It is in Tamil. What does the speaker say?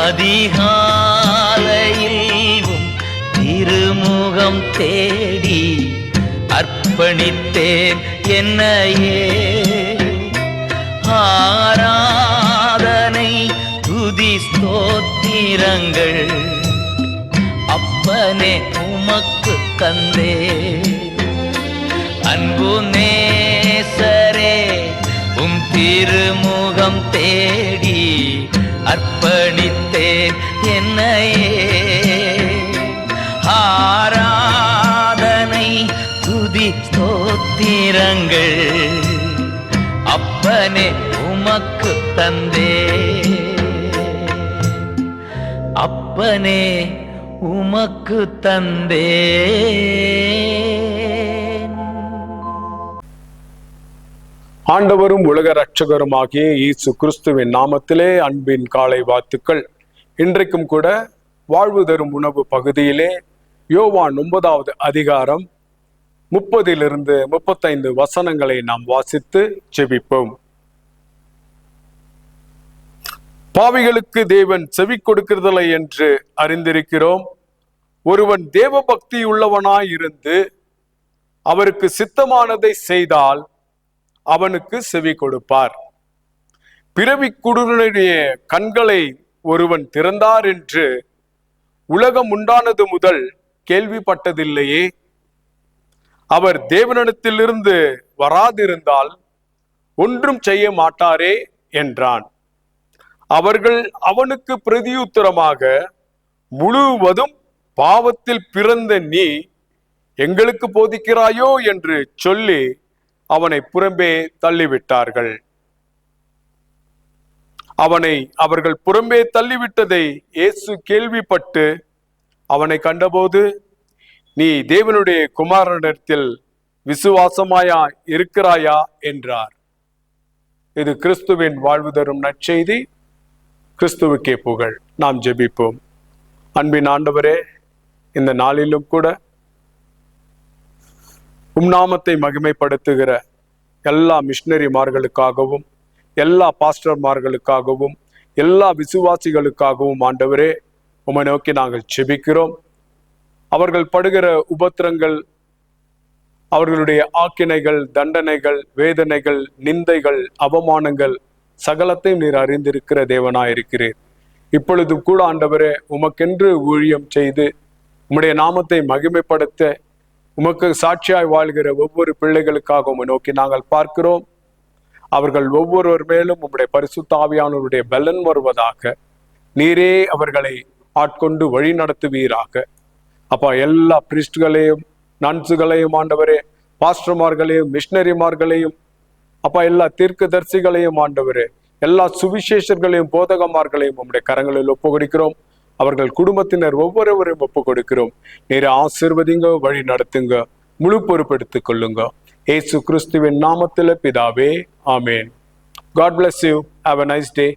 அதிகாலையில் திருமுகம் தேடி அர்ப்பணித்தேன் என்னையே. ஆராதனை துதி ஸ்தோத்திரங்கள் அப்பனே உமக்கு தந்தே. அன்பு நேசரே உம் திருமுகம் தேடி அர்ப்பணித்தேன் என்னையே. ஆராதனை துதி ஸ்தோத்திரங்கள் அப்பனே உமக்கு தந்தே. அப்பனே உமக்கு தந்தே. ஆண்டவரும் உலக இரட்சகருமாகிய இயேசு கிறிஸ்துவின் நாமத்திலே அன்பின் காலை வாழ்த்துக்கள். இன்றைக்கும் கூட வாழ்வு தரும் உணவு பகுதியிலே யோவான் 9வது அதிகாரம் 30-35 வசனங்களை நாம் வாசித்து ஜெபிப்போம். பாவிகளுக்கு தேவன் செவி கொடுக்கிறதில்லை என்று அறிந்திருக்கிறோம். ஒருவன் தேவ பக்தி உள்ளவனாயிருந்து அவருக்கு சித்தமானதை செய்தால் அவனுக்கு செவி கொடுப்பார். பிறவி குருடனுடைய கண்களை ஒருவன் திறந்தார் என்று உலகம் உண்டானது முதல் கேள்விப்பட்டதில்லையே. அவர் தேவனிடத்திலிருந்து வராதிருந்தால் ஒன்றும் செய்ய மாட்டாரே என்றான். அவர்கள் அவனுக்கு பிரதியுத்தரமாக, முழுவதும் பாவத்தில் பிறந்த நீ எங்களுக்கு போதிக்கிறாயோ என்று சொல்லி அவனை புறம்பே தள்ளிவிட்டார்கள். அவனை அவர்கள் புறம்பே தள்ளிவிட்டதை இயேசு கேள்விப்பட்டு அவனை கண்டபோது, நீ தேவனுடைய குமாரனிடத்தில் விசுவாசமாயா இருக்கிறாயா என்றார். இது கிறிஸ்துவின் வாழ்வு தரும் நற்செய்தி. கிறிஸ்துவுக்கே புகழ். நாம் ஜெபிப்போம். அன்பின் ஆண்டவரே, இந்த நாளிலும் கூட உம் நாமத்தை மகிமைப்படுத்துகிற எல்லா மிஷனரிமார்களுக்காகவும் எல்லா பாஸ்டர்மார்களுக்காகவும் எல்லா விசுவாசிகளுக்காகவும் ஆண்டவரே உம்மை நோக்கி நாங்கள் ஜெபிக்கிறோம். அவர்கள் படுகிற உபத்திரங்கள், அவர்களுடைய ஆக்கினைகள், தண்டனைகள், வேதனைகள், நிந்தைகள், அவமானங்கள் சகலத்தையும் நீர் அறிந்திருக்கிற தேவனாயிருக்கிறீர். இப்பொழுதும் கூட ஆண்டவரே உமக்கென்று ஊழியம் செய்து உம்முடைய நாமத்தை மகிமைப்படுத்த உமக்கு சாட்சியாய் வாழ்கிற ஒவ்வொரு பிள்ளைகளுக்காக உம்மை நோக்கி நாங்கள் பார்க்கிறோம். அவர்கள் ஒவ்வொருவர் மேலும் உம்முடைய பரிசுத்த ஆவியானவருடைய பலன் வருவதாக. நீரே அவர்களை ஆட்கொண்டு வழி நடத்துவீராக. அப்பா, எல்லா பிரிஸ்ட்களையும் நன்சுகளையும் ஆண்டவரே, பாஸ்டர்மார்களையும் மிஷனரிமார்களையும் அப்பா, எல்லா தீர்க்கதரிசிகளையும் ஆண்டவரே, எல்லா சுவிசேஷர்களையும் போதகமார்களையும் உம்முடைய கரங்களில் ஒப்பு கொடுக்கிறோம். அவர்கள் குடும்பத்தினர் ஒவ்வொருவரையும் ஒப்பு கொடுக்கிறோம். நீரை ஆசீர்வதிங்க, வழி நடத்துங்க, முழு பொறுப்பெடுத்துக் கொள்ளுங்க. இயேசு கிறிஸ்துவின் நாமத்தில் பிதாவே, ஆமேன். God bless you. Have a nice day.